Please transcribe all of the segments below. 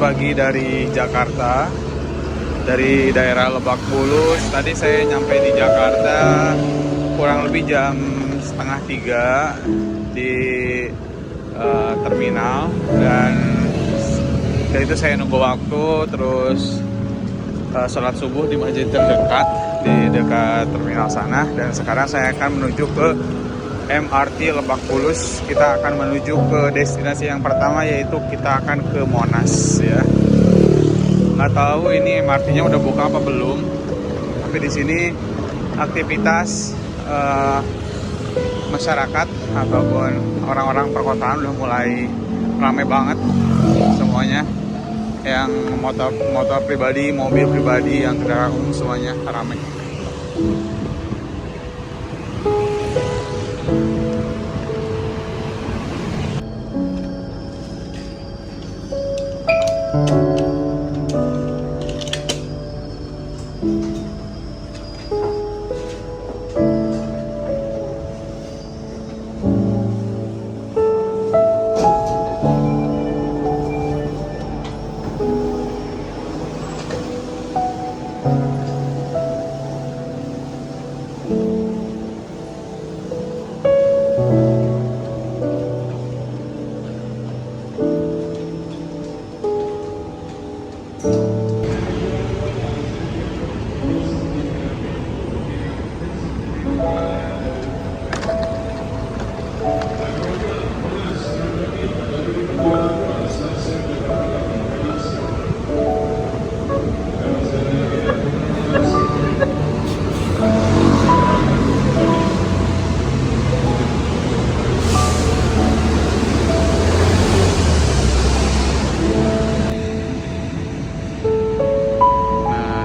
pagi dari Jakarta, dari daerah Lebak Bulus. Tadi saya nyampe di Jakarta kurang lebih jam setengah 3 di terminal, dan dari itu saya nunggu waktu, terus sholat subuh di masjid terdekat di dekat terminal sana, dan sekarang saya akan menuju ke MRT Lebak Bulus. Kita akan menuju ke destinasi yang pertama, yaitu kita akan ke Monas ya. Nggak tahu ini MRT-nya udah buka apa belum, tapi di sini aktivitas masyarakat ataupun orang-orang perkotaan udah mulai ramai banget semuanya. Yang motor pribadi, mobil pribadi, yang kendaraan umum semuanya ramai.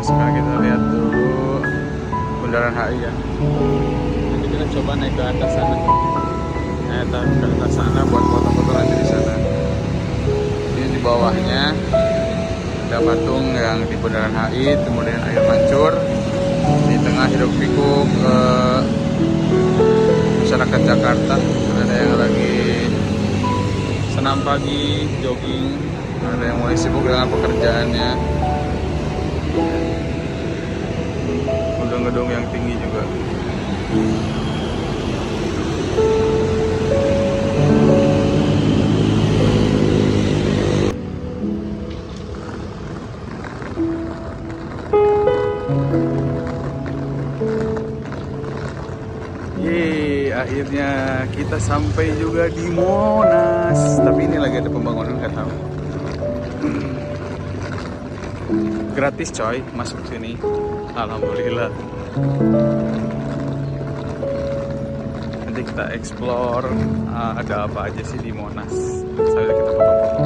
Sekarang kita lihat dulu Bundaran HI ya. Nanti kita coba naik ke atas sana. Naik ke atas sana buat foto-foto nanti di sana. Ini di bawahnya ada patung yang di Bundaran HI, kemudian air mancur. Di tengah hiruk pikuk masyarakat Jakarta. Ada yang lagi senam pagi, jogging. Ada yang mulai sibuk dengan pekerjaannya. Gedung-gedung yang tinggi juga. Yeay, akhirnya kita sampai juga di Monas. Tapi ini lagi ada pembangunan, nggak tahu. Gratis coy, masuk sini. Alhamdulillah. Nanti kita explore ada apa aja sih di Monas. Sambil kita foto-foto.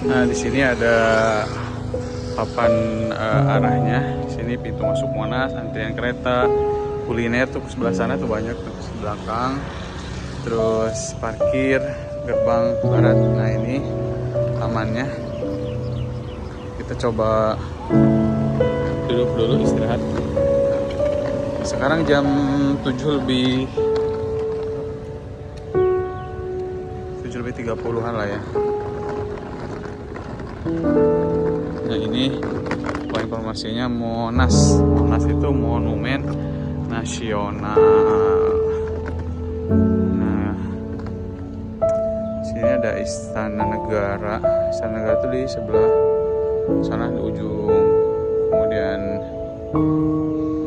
Nah, di sini ada papan arahnya. Di sini pintu masuk Monas, antrian kereta, kuliner tuh sebelah sana tuh banyak tuh di belakang. Terus parkir, gerbang barat. Nah, ini tamannya. Kita coba duduk dulu istirahat. Sekarang jam 7 lebih 30-an lah ya. Nah, ini informasinya Monas. Monas itu monumen nasional. Nah, sini ada Istana Negara. Istana Negara itu di sebelah sana di ujung. Kemudian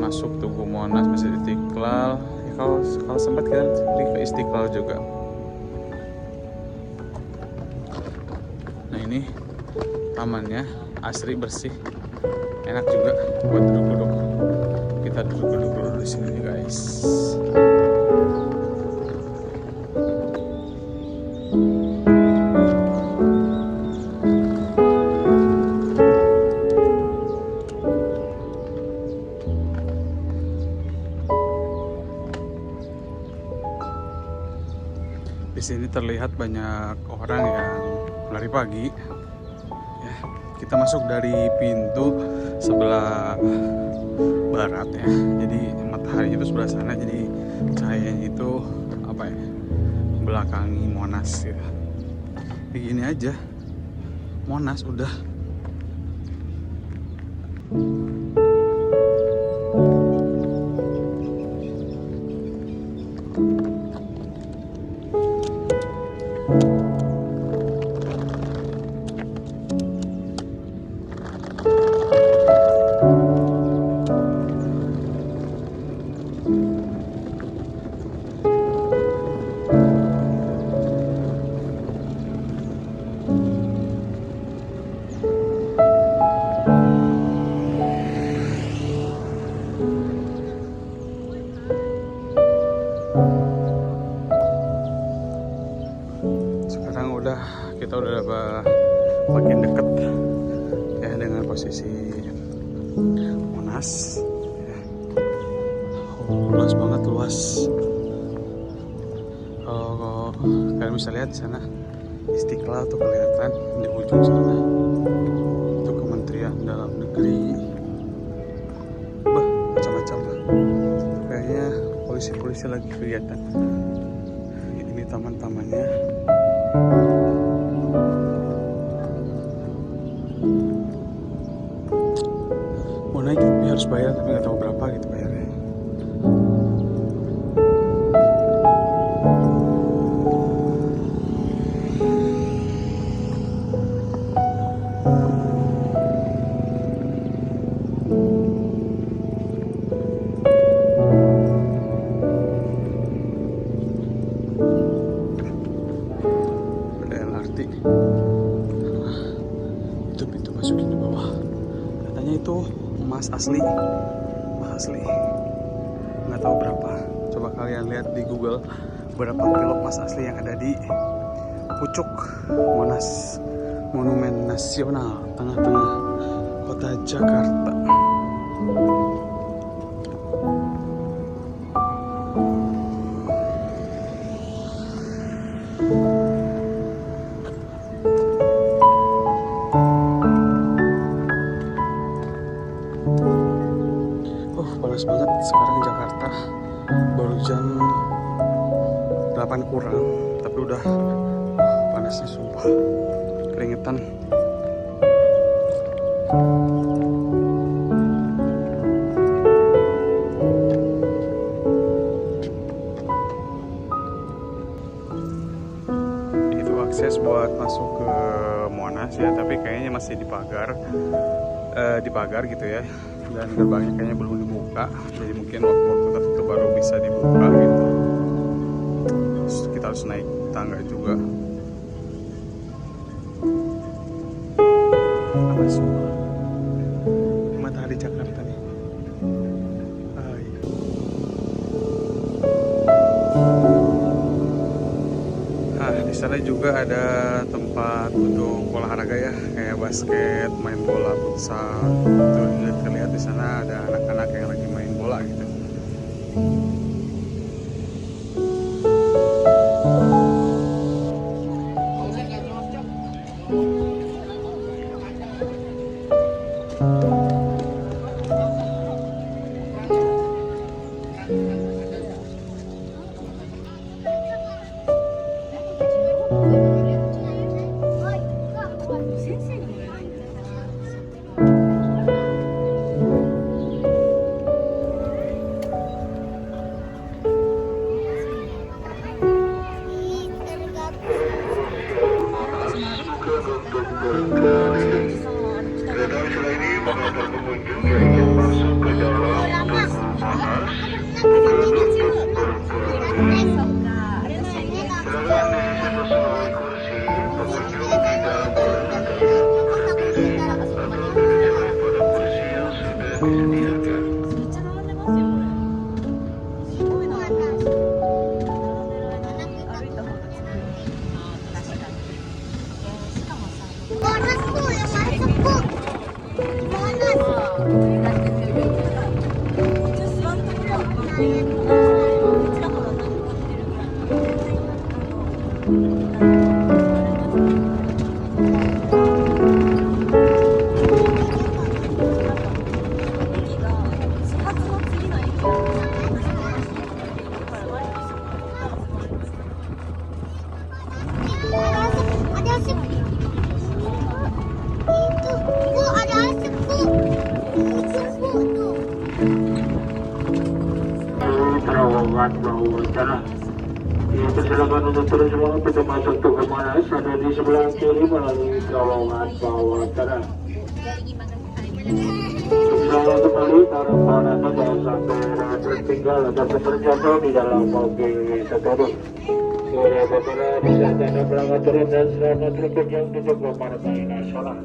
masuk Tugu Monas, Masjid Istiqlal. Ya, kalau sempat kita ke Istiqlal juga. Nah, ini tamannya asri, bersih, enak juga buat duduk-duduk. Kita duduk-duduk dulu di sini guys. Di sini terlihat banyak orang yang lari pagi. Ya, kita masuk dari pintu sebelah barat ya. Jadi matahari itu sebelah sana. Jadi cahayanya itu apa ya? Belakangi Monas gitu. kayak gini aja. Monas udah. Kita udah makin deket ya dengan posisi Monas ya. Oh, luas banget, luas. Oh, kalian bisa lihat di sana Istiqlal tuh kelihatan di ujung sana. Itu Kementerian Dalam Negeri. Macam-macam lah. Kayaknya polisi-polisi lagi kegiatan. Ini taman-tamannya. Mau naik tapi harus bayar, tapi nggak tahu berapa gitu bayarnya. Ada LRT. Itu pintu masukin di bawah. Katanya itu emas asli, nggak tahu berapa. Coba kalian lihat di Google berapa kilo emas asli yang ada di pucuk Monas, Monumen Nasional, tengah-tengah kota Jakarta. Panas banget sekarang Jakarta, baru jam 8 kurang, tapi udah panasnya sumpah, keringetan. Itu akses buat masuk ke Monas ya, tapi kayaknya masih dipagar gitu ya. Dan gerbangnya kayaknya belum dibuka, jadi mungkin waktu-waktu tertentu baru bisa dibuka gitu. Terus kita harus naik tangga juga. Panas semua. Matahari Jakarta nih. Di sana juga ada tempat untuk olahraga ya, kayak basket, main bola, futsal. Tuh terlihat di sana ada anak-anak yang lagi main bola gitu. Monas tuh yang masuk, Bu. Monas. Muhammad bahwa persilakan untuk terus semua kita masuk ke Kemas, ada di sebelah kiri melalui terowongan bawah tanah. Saya kembali para anda jangan sampai tertinggal atau terjatuh di dalam mobil tersebut. Saudara-saudara bisa anda berangkat turun dan selamat berkunjung untuk pemandangan nasional.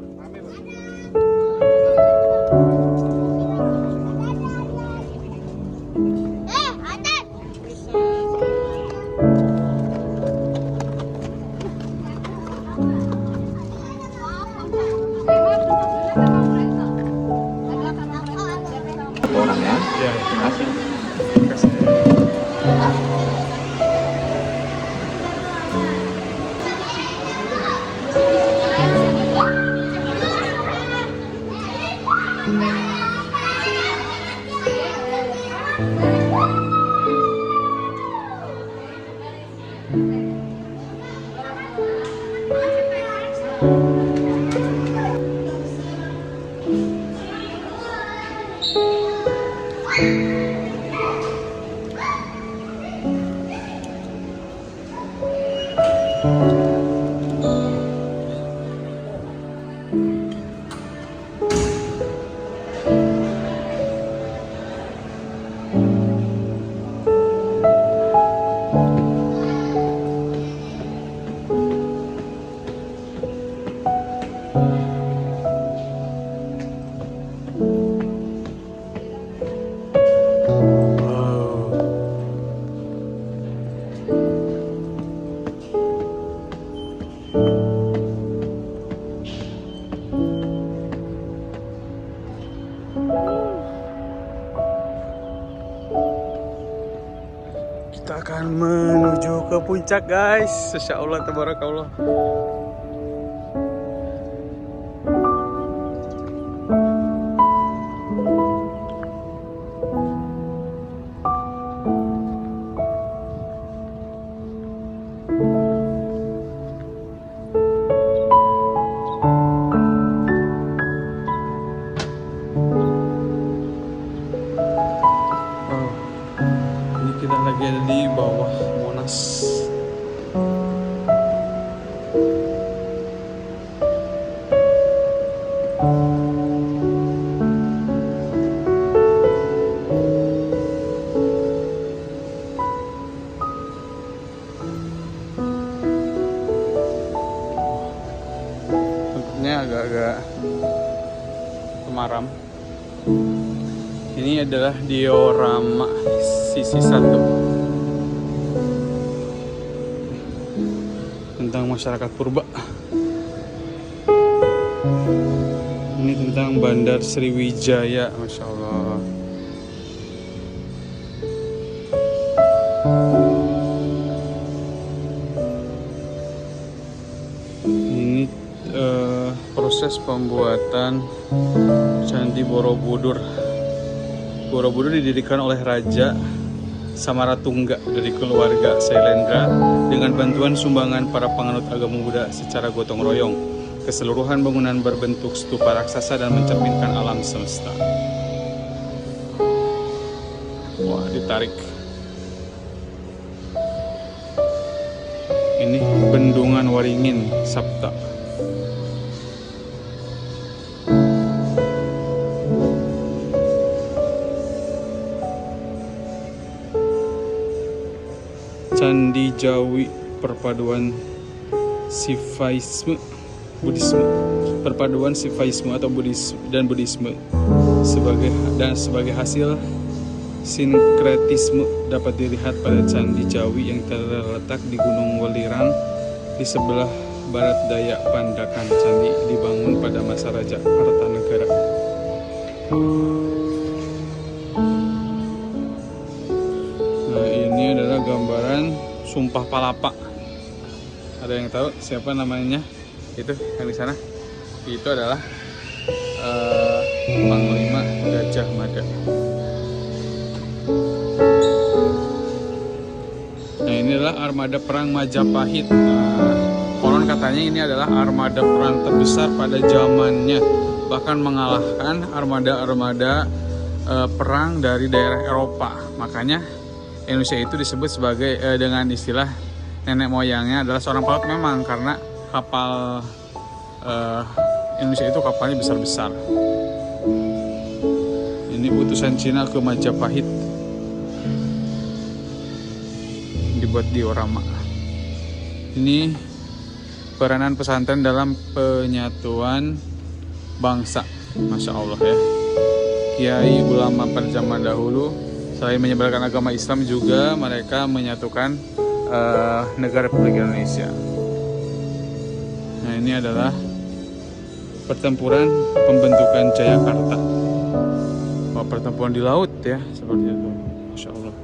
Orang ya? Ya, Terima kasih. terima kasih. Kita akan menuju ke puncak, guys. Insya Allah, tabarakallah. Ini kita lagi ada di bawah Monas. Tempatnya agak-agak temaram. Ini adalah diorama sisi 1 tentang masyarakat purba. Ini tentang Bandar Sriwijaya, Masya Allah. Ini proses pembuatan Candi Borobudur. Borobudur didirikan oleh Raja Samaratungga dari keluarga Sailendra dengan bantuan sumbangan para penganut agama Buddha secara gotong royong. Keseluruhan bangunan berbentuk stupa raksasa dan mencerminkan alam semesta. Wah, ditarik. Ini Bendungan Waringin Sapta. Candi Jawi, perpaduan Sivaisme Buddhisme, perpaduan Sivaisme atau Buddhisme sebagai hasil sinkretisme dapat dilihat pada Candi Jawi yang terletak di Gunung Welirang di sebelah barat daya Pandakan. Candi dibangun pada masa Raja Kartanegara. Nah, ini adalah gambaran Sumpah Palapa. Ada yang tahu siapa namanya? Itu yang di sana. Itu adalah Panglima Gajah Mada. Nah, ini adalah armada perang Majapahit. Konon katanya ini adalah armada perang terbesar pada zamannya, bahkan mengalahkan armada-armada perang dari daerah Eropa. Makanya Indonesia itu disebut sebagai dengan istilah nenek moyangnya adalah seorang pelaut memang, karena kapal Indonesia itu kapalnya besar-besar. Ini utusan Cina ke Majapahit, dibuat diorama. Ini peranan pesantren dalam penyatuan bangsa, masya Allah ya. Kiai ulama pada zaman dahulu selain menyebarkan agama Islam juga mereka menyatukan negara Republik Indonesia. Nah, ini adalah pertempuran pembentukan Jayakarta. Pertempuran di laut ya, seperti itu, masya Allah.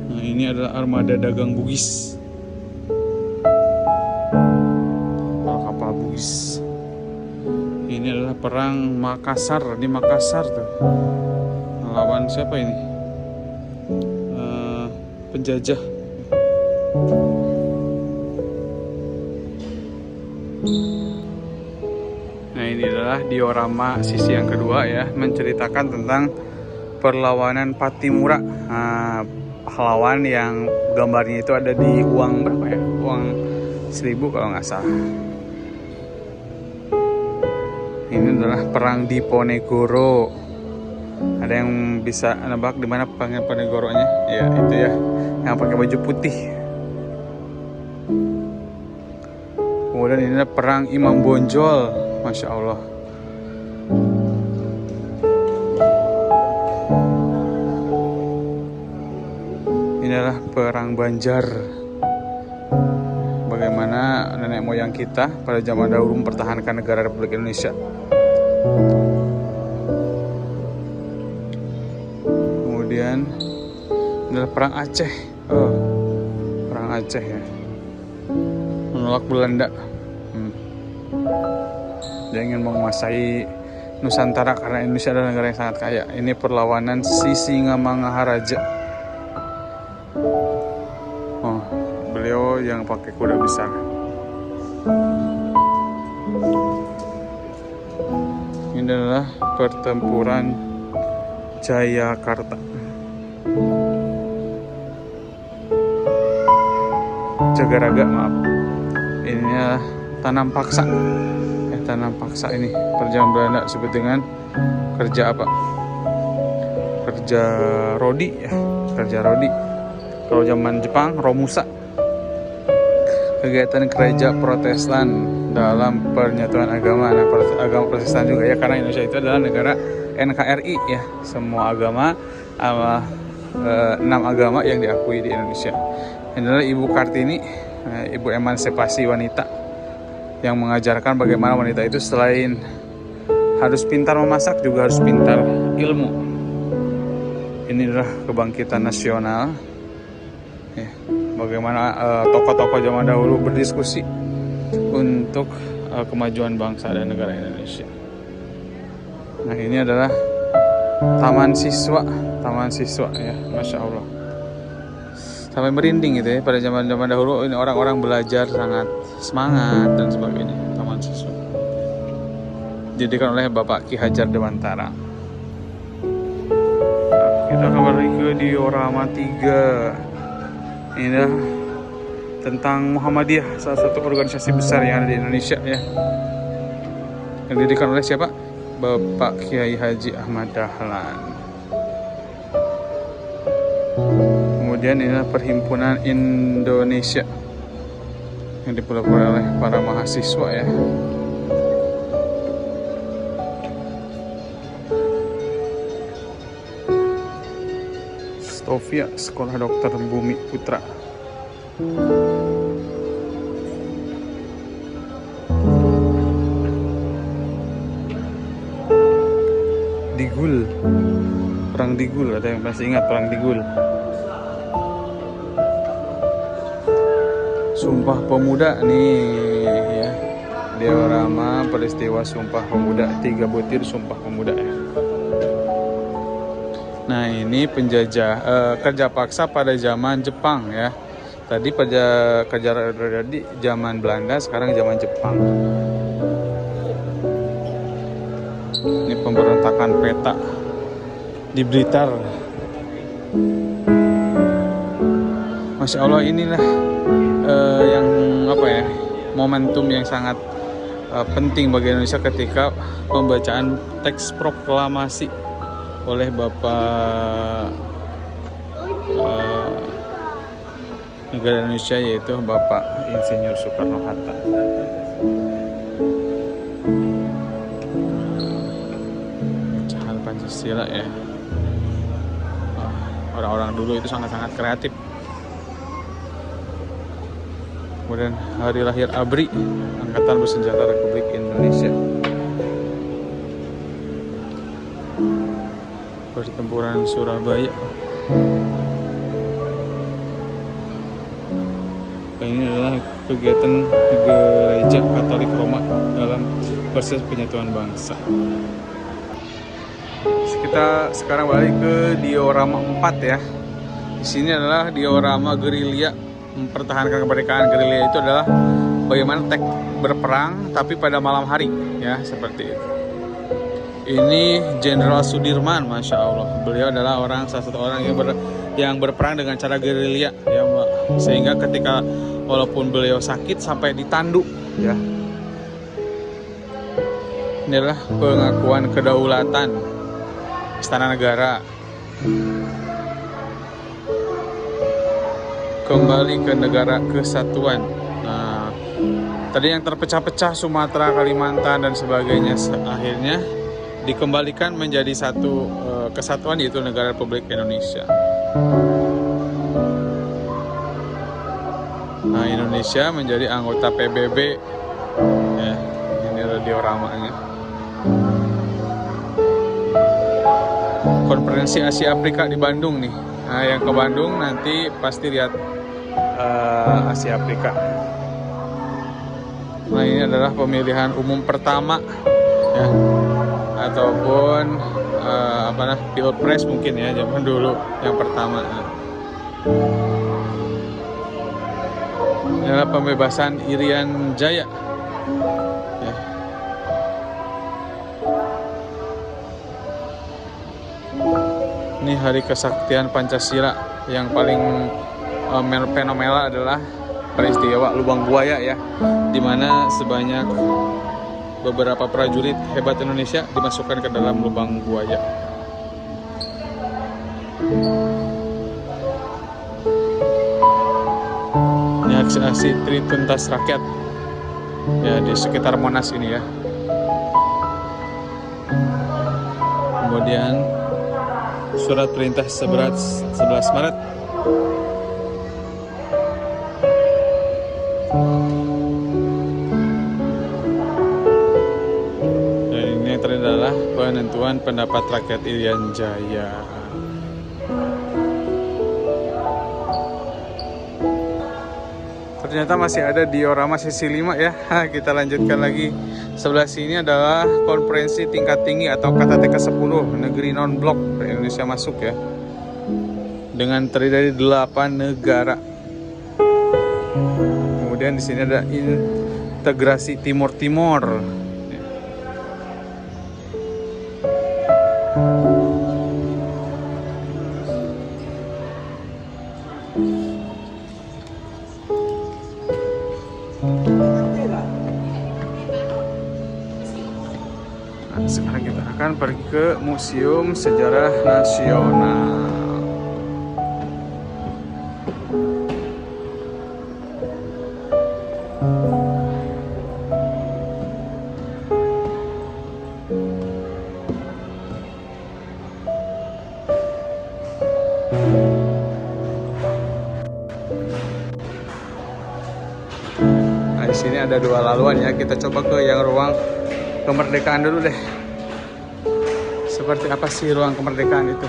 Nah, ini adalah armada dagang Bugis, kapal Bugis. Ini adalah perang Makassar, di Makassar tuh. Lawan siapa ini? Penjajah. Nah, ini adalah diorama sisi yang kedua ya, menceritakan tentang perlawanan Patimura. Pahlawan yang gambarnya itu ada di uang berapa ya? Uang 1000 kalau nggak salah. Ini adalah perang Diponegoro. Ada yang bisa nebak di mana perang Diponegoronya? Ya, itu ya, yang pakai baju putih. Kemudian ini adalah perang Imam Bonjol, masya Allah. Ini adalah perang Banjar. Bagaimana nenek moyang kita pada zaman dahulu mempertahankan negara Republik Indonesia. Kemudian ini adalah perang Aceh. Perang Aceh ya, menolak Belanda. Dia ingin menguasai Nusantara karena Indonesia adalah negara yang sangat kaya. Ini perlawanan Sisingamangaraja. Beliau yang pakai kuda besar. Ini adalah pertempuran Jayakarta. Jagaraga, maaf. Ini adalah tanam paksa. Tanam paksa ini pada zaman Belanda disebut dengan kerja apa? Kerja rodi ya, kerja rodi. Kalau zaman Jepang Romusa. Kegiatan gereja Protestan dalam penyatuan agama. Nah, agama Protestan juga ya, karena Indonesia itu adalah negara NKRI ya. Semua agama, 6 agama yang diakui di Indonesia. Ini adalah Ibu Kartini, Ibu emansipasi wanita, yang mengajarkan bagaimana wanita itu selain harus pintar memasak juga harus pintar ilmu. Ini adalah kebangkitan nasional ya, bagaimana tokoh-tokoh zaman dahulu berdiskusi untuk kemajuan bangsa dan negara Indonesia. Nah, ini adalah taman siswa ya, masya Allah. Sampai merinding gitu ya, pada zaman dahulu ini orang-orang belajar sangat semangat dan sebagainya. Taman siswa didirikan oleh Bapak Ki Hajar Dewantara. Kita kembali ke diorama 3. Ini adalah tentang Muhammadiyah, salah satu organisasi besar yang ada di Indonesia ya, yang didirikan oleh siapa? Bapak Kiai Haji Ahmad Dahlan. Kemudian ini adalah Perhimpunan Indonesia yang dipelopori oleh para mahasiswa ya. Stovia, Sekolah Dokter Bumi Putra. Digul, perang Digul, ada yang masih ingat perang Digul? Sumpah Pemuda nih ya, diorama peristiwa Sumpah Pemuda, 3 butir Sumpah Pemuda ya. Nah, ini kerja paksa pada zaman Jepang ya. Tadi kerja di zaman Belanda, sekarang zaman Jepang. Ini pemberontakan peta di Blitar. Masya Allah, inilah yang apa ya, momentum yang sangat penting bagi Indonesia ketika pembacaan teks proklamasi oleh Bapak negara Indonesia, yaitu Bapak Insinyur Soekarno-Hatta. Pecahan Pancasila ya. Orang-orang dulu itu sangat-sangat kreatif. Kemudian hari lahir ABRI, Angkatan Bersenjata Republik Indonesia. Pertempuran Surabaya. Ini adalah kegiatan Gereja Katolik Roma dalam proses penyatuan bangsa. Kita sekarang balik ke diorama 4 ya. Di sini adalah diorama gerilya mempertahankan kemerdekaan. Gerilya itu adalah bagaimana berperang tapi pada malam hari ya, seperti itu. Ini Jenderal Sudirman, Masya Allah. Beliau adalah salah satu orang yang berperang dengan cara gerilya ya, sehingga ketika walaupun beliau sakit sampai ditandu ya. Ini adalah pengakuan kedaulatan Istana Negara. Kembali ke negara kesatuan. Nah, tadi yang terpecah-pecah Sumatera, Kalimantan dan sebagainya akhirnya dikembalikan menjadi satu kesatuan, yaitu Negara Republik Indonesia. Nah, Indonesia menjadi anggota PBB ya. Ini adalah dioramanya. Konferensi Asia Afrika di Bandung nih. Nah, yang ke Bandung nanti pasti lihat Asia Afrika. Nah, ini adalah pemilihan umum pertama ya, ataupun pilpres mungkin ya, zaman dulu yang pertama. Ini adalah pembebasan Irian Jaya ya. Ini hari kesaktian Pancasila. Yang paling fenomenal adalah peristiwa Lubang Buaya ya, dimana sebanyak beberapa prajurit hebat Indonesia dimasukkan ke dalam lubang buaya. Ini aksi Trituntas Rakyat ya di sekitar Monas ini ya. Kemudian surat perintah seberat 11 Maret. Dan ini yang terakhir adalah penentuan pendapat rakyat Irian Jaya. Ternyata masih ada diorama sisi 5 ya. Kita lanjutkan lagi. Sebelah sini adalah konferensi tingkat tinggi atau KTT ke-10 negeri non-blok Indonesia masuk ya, dengan terdiri dari 8 negara. Kemudian di sini ada integrasi Timur Timur. Nah, sekarang kita akan pergi ke Museum Sejarah Nasional. Nah, di sini ada 2 laluan ya. Kita coba ke yang ruang kemerdekaan dulu deh. Seperti apa sih ruang kemerdekaan itu?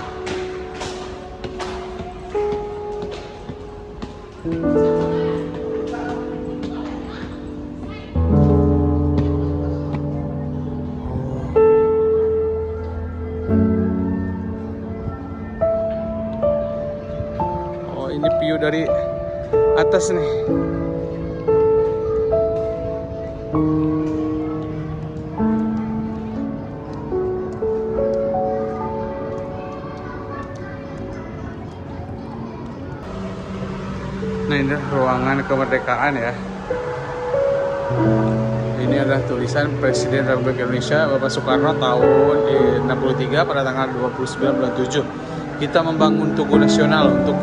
Oh, ini view dari atas nih. ini ruangan kemerdekaan ya. Ini adalah tulisan Presiden Republik Indonesia Bapak Soekarno tahun 63 pada tanggal 29 bulan 7. Kita membangun Tugu Nasional untuk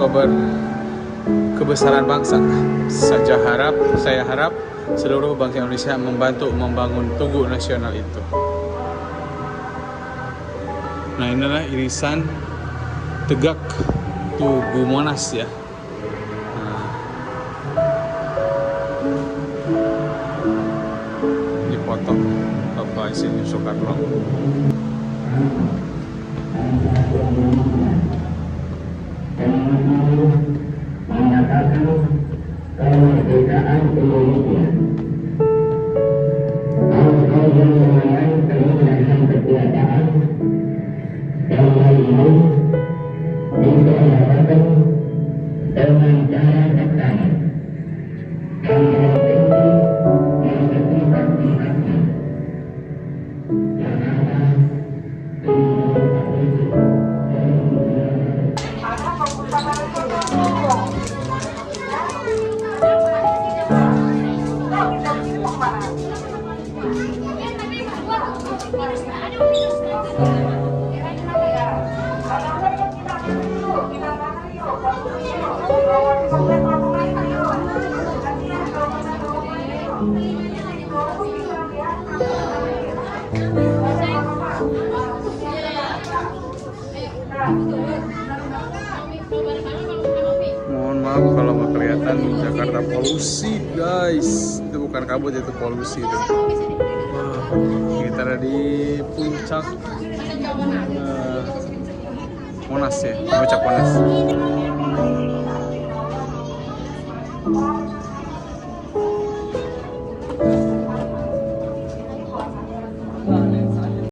kebesaran bangsa. Saya harap seluruh bangsa Indonesia membantu membangun Tugu Nasional itu. Nah, inilah irisan tegak Tugu Monas ya. Nah, dipoto Bapak Insinyur Soekarno. Menyatakan kemerdekaan Indonesia. Bangsa yang meraih kemenangan kekuasaan yang ini diselenggarakan dengan cara bersama dan provinsi yang bersifat pihaknya yang ada di Mohon maaf kalau nggak kelihatan Jakarta polusi guys. Itu bukan kabut, itu polusi itu. Wah, kita ada di puncak Monas ya, puncak Monas.